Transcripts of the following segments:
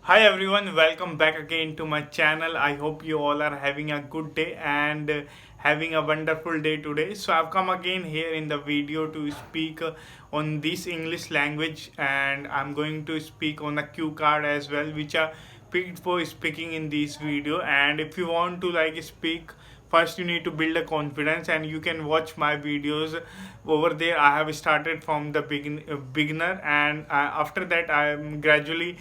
Hi everyone, welcome back again to my channel. I hope you all are having a good day and having a wonderful day today. So I've come again here in the video to speak on this English language, and I'm going to speak on a cue card as well, which are picked for speaking in this video. And if you want to speak, first you need to build a confidence, and you can watch my videos over there. I have started from the beginner, and after that I am gradually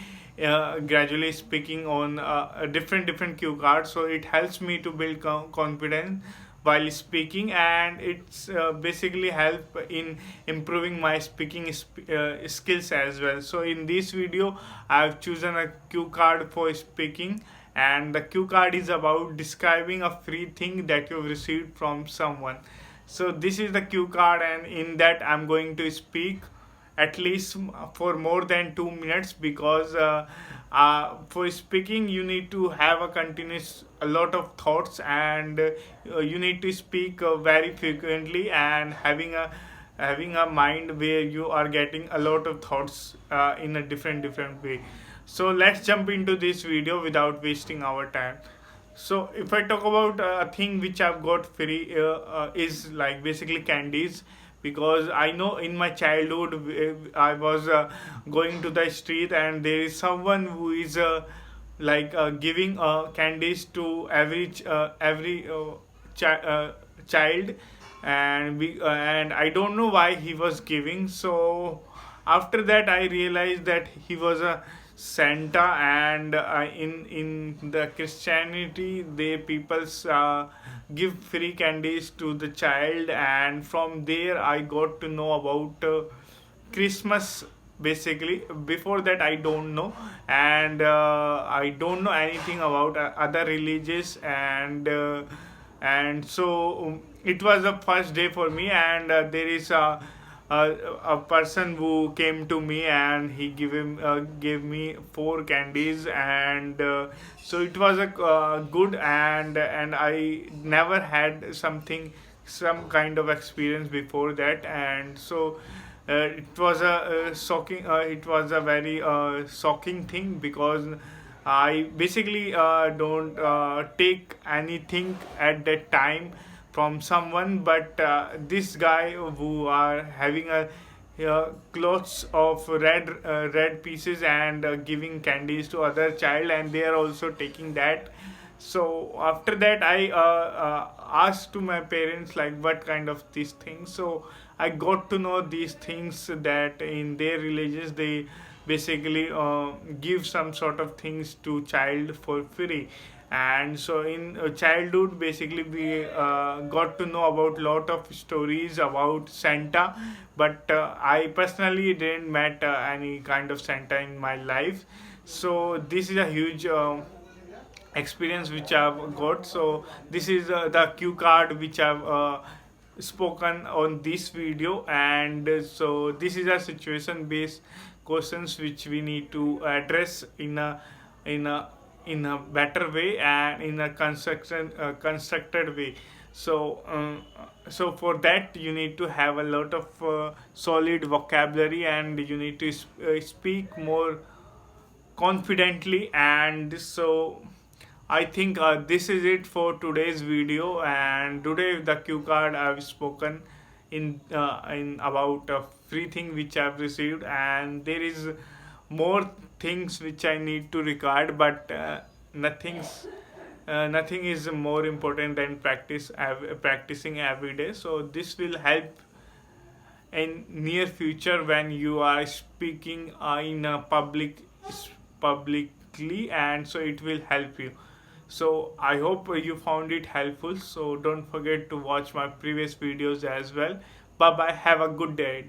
speaking on a different cue cards, so it helps me to build confidence while speaking, and it's basically help in improving my speaking skills as well. So in this video I've chosen a cue card for speaking, and the cue card is about describing a free thing that you've received from someone. So this is the cue card, and in that I'm going to speak at least for more than 2 minutes, because for speaking you need to have a lot of thoughts, and you need to speak very frequently, and having a mind where you are getting a lot of thoughts in a different way. So let's jump into this video without wasting our time. So if I talk about a thing which I've got free, is like basically candies, because I know in my childhood I was going to the street, and there is someone who is giving candies to every child, and I don't know why he was giving. So after that I realized that he was a Santa, and in the Christianity, they people's give free candies to the child, and from there I got to know about Christmas. Basically, before that I don't know, and I don't know anything about other religions, and so it was the first day for me, and there is a person who came to me, and he gave me four candies, and so it was a good, and I never had some kind of experience before that, and so it was a very shocking thing, because I basically don't take anything at that time from someone, but this guy who are having a clothes of red pieces, and giving candies to other child, and they are also taking that. So after that I asked to my parents like what kind of these things. So I got to know these things, that in their religions they basically give some sort of things to child for free. And so in childhood basically we got to know about lot of stories about Santa, but I personally didn't met any kind of Santa in my life. So this is a huge experience which I've got. So this is the cue card which I've spoken on this video, and so this is a situation based questions which we need to address in a in a better way, and in a constructed way. So for that you need to have a lot of solid vocabulary, and you need to speak more confidently. And so I think this is it for today's video, and today the cue card I've spoken in about a free thing which I've received, and there is more things which I need to record, but nothing is more important than practicing every day. So this will help in near future when you are speaking in a publicly, and so it will help you. So I hope you found it helpful. So don't forget to watch my previous videos as well. Bye bye, have a good day.